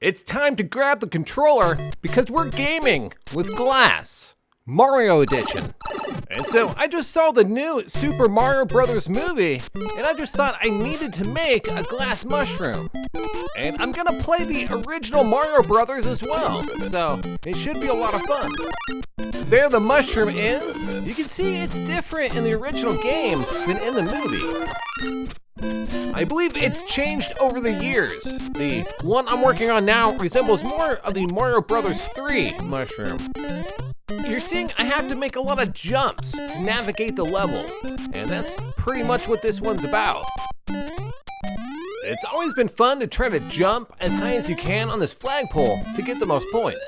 It's time to grab the controller because we're gaming with glass, Mario Edition. And so I just saw the new Super Mario Brothers movie, and I just thought I needed to make a glass mushroom. And I'm gonna play the original Mario Brothers as well, so it should be a lot of fun. There the mushroom is. You can see it's different in the original game than in the movie. I believe it's changed over the years. The one I'm working on now resembles more of the Mario Brothers 3 mushroom. You're seeing I have to make a lot of jumps to navigate the level, and that's pretty much what this one's about. It's always been fun to try to jump as high as you can on this flagpole to get the most points.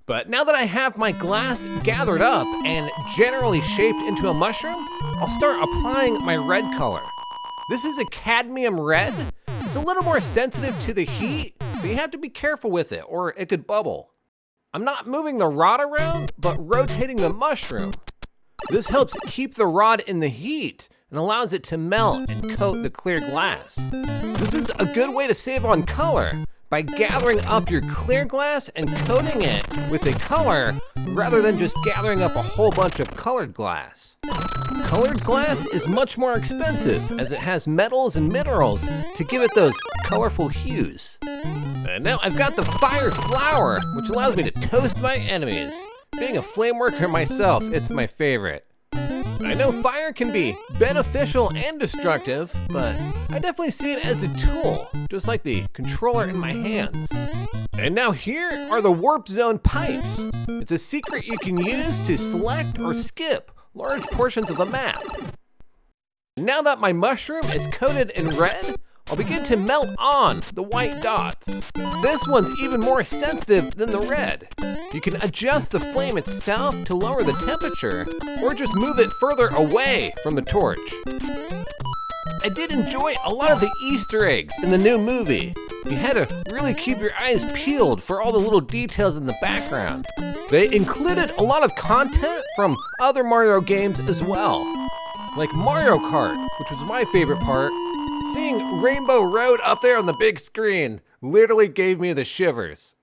But now that I have my glass gathered up and generally shaped into a mushroom, I'll start applying my red color. This is a cadmium red. It's a little more sensitive to the heat, so you have to be careful with it or it could bubble. I'm not moving the rod around, but rotating the mushroom. This helps keep the rod in the heat and allows it to melt and coat the clear glass. This is a good way to save on color by gathering up your clear glass and coating it with a color rather than just gathering up a whole bunch of colored glass. Colored glass is much more expensive as it has metals and minerals to give it those colorful hues. And now I've got the fire flower, which allows me to toast my enemies. Being a flame worker myself, it's my favorite. I know fire can be beneficial and destructive, but I definitely see it as a tool, just like the controller in my hands. And now here are the warp zone pipes. It's a secret you can use to select or skip large portions of the map. Now that my mushroom is coated in red, I'll begin to melt on the white dots. This one's even more sensitive than the red. You can adjust the flame itself to lower the temperature, or just move it further away from the torch. I did enjoy a lot of the Easter eggs in the new movie. You had to really keep your eyes peeled for all the little details in the background. They included a lot of content from other Mario games as well, like Mario Kart, which was my favorite part. Seeing Rainbow Road up there on the big screen literally gave me the shivers.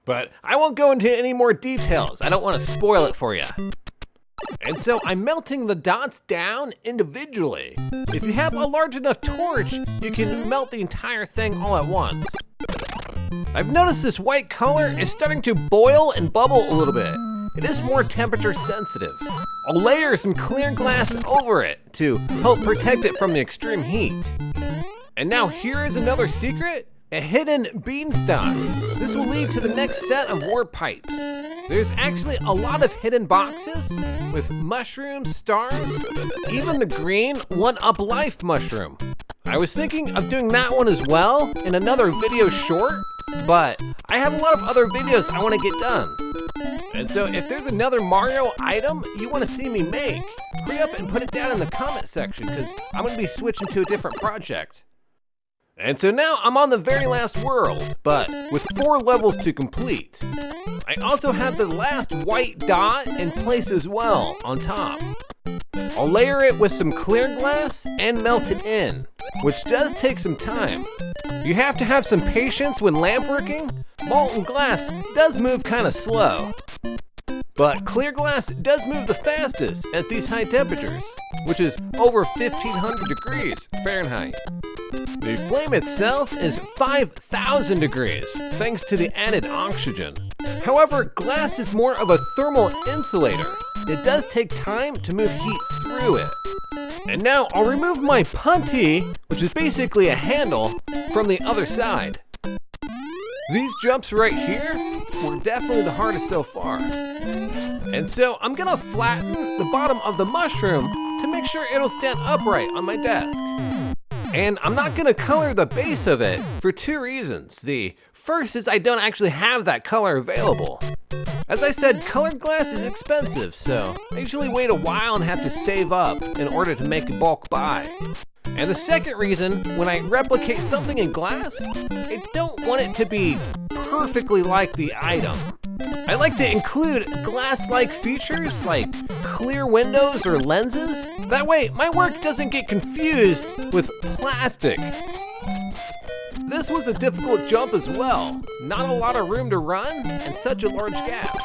But I won't go into any more details. I don't want to spoil it for you. And so I'm melting the dots down individually. If you have a large enough torch, you can melt the entire thing all at once. I've noticed this white color is starting to boil and bubble a little bit. It is more temperature sensitive. I'll layer some clear glass over it to help protect it from the extreme heat. And now here is another secret, a hidden beanstalk. This will lead to the next set of warp pipes. There's actually a lot of hidden boxes with mushrooms, stars, even the green 1-Up Life mushroom. I was thinking of doing that one as well in another video short, but I have a lot of other videos I want to get done. And so if there's another Mario item you want to see me make, hurry up and put it down in the comment section because I'm going to be switching to a different project. And so now I'm on the very last world, but with 4 levels to complete. I also have the last white dot in place as well on top. I'll layer it with some clear glass and melt it in, which does take some time. You have to have some patience when lamp working. Molten glass does move kind of slow. But clear glass does move the fastest at these high temperatures, which is over 1500 degrees Fahrenheit. The flame itself is 5,000 degrees, thanks to the added oxygen. However, glass is more of a thermal insulator. It does take time to move heat through it. And now I'll remove my puntee, which is basically a handle, from the other side. These jumps right here were definitely the hardest so far. And so I'm gonna flatten the bottom of the mushroom to make sure it'll stand upright on my desk. And I'm not gonna color the base of it for 2 reasons. The first is I don't actually have that color available. As I said, colored glass is expensive, so I usually wait a while and have to save up in order to make a bulk buy. And the second reason, when I replicate something in glass, I don't want it to be perfectly like the item. I like to include glass-like features like clear windows or lenses. That way, my work doesn't get confused with plastic. This was a difficult jump as well. Not a lot of room to run and such a large gap.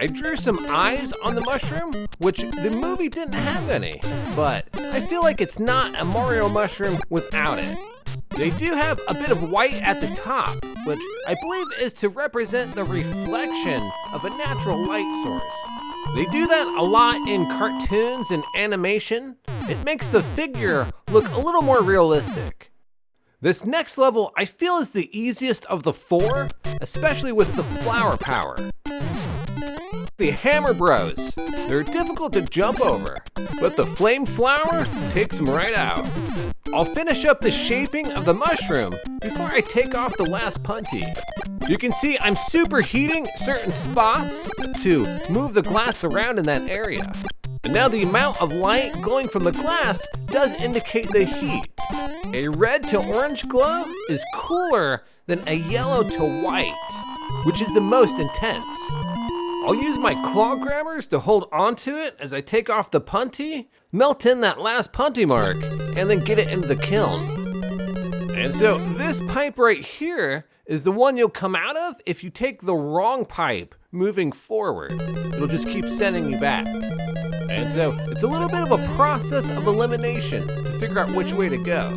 I drew some eyes on the mushroom, which the movie didn't have any, but I feel like it's not a Mario mushroom without it. They do have a bit of white at the top, which I believe is to represent the reflection of a natural light source. They do that a lot in cartoons and animation. It makes the figure look a little more realistic. This next level I feel is the easiest of the 4, especially with the flower power. The Hammer Bros. They're difficult to jump over, but the flame flower takes them right out. I'll finish up the shaping of the mushroom before I take off the last punty. You can see I'm superheating certain spots to move the glass around in that area. And now the amount of light glowing from the glass does indicate the heat. A red to orange glow is cooler than a yellow to white, which is the most intense. I'll use my claw grabbers to hold onto it as I take off the punty, melt in that last punty mark, and then get it into the kiln. And so this pipe right here is the one you'll come out of if you take the wrong pipe moving forward. It'll just keep sending you back. And so it's a little bit of a process of elimination to figure out which way to go.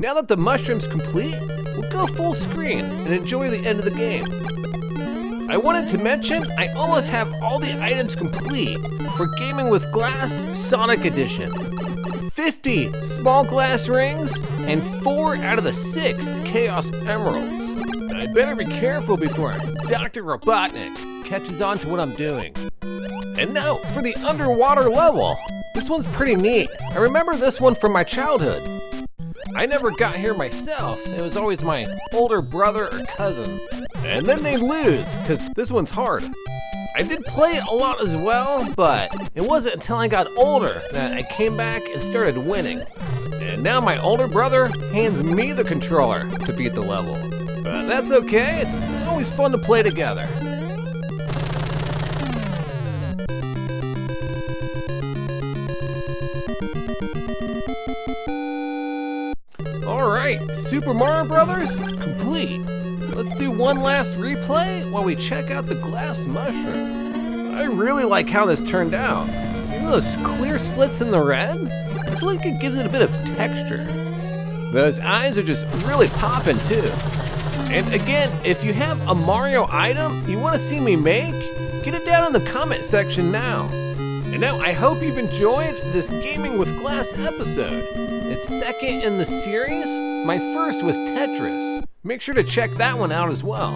Now that the mushroom's complete, we'll go full screen and enjoy the end of the game. I wanted to mention I almost have all the items complete for Gaming with Glass Sonic Edition. 50 small glass rings and 4 out of the 6 Chaos Emeralds. I better be careful before Dr. Robotnik catches on to what I'm doing. And now for the underwater level. This one's pretty neat. I remember this one from my childhood. I never got here myself. It was always my older brother or cousin. And then they lose, because this one's hard. I did play it a lot as well, but it wasn't until I got older that I came back and started winning. And now my older brother hands me the controller to beat the level. But that's okay, it's always fun to play together. Alright, Super Mario Brothers complete. Let's do one last replay while we check out the glass mushroom. I really like how this turned out. Even those clear slits in the red, I feel like it gives it a bit of texture. Those eyes are just really popping too. And again, if you have a Mario item you want to see me make, get it down in the comment section now. And now I hope you've enjoyed this Gaming with Glass episode. It's second in the series. My first was Tetris. Make sure to check that one out as well.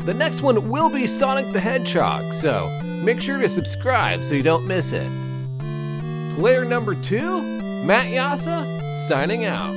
The next one will be Sonic the Hedgehog, so make sure to subscribe so you don't miss it. Player number 2, Matt Jasa, signing out.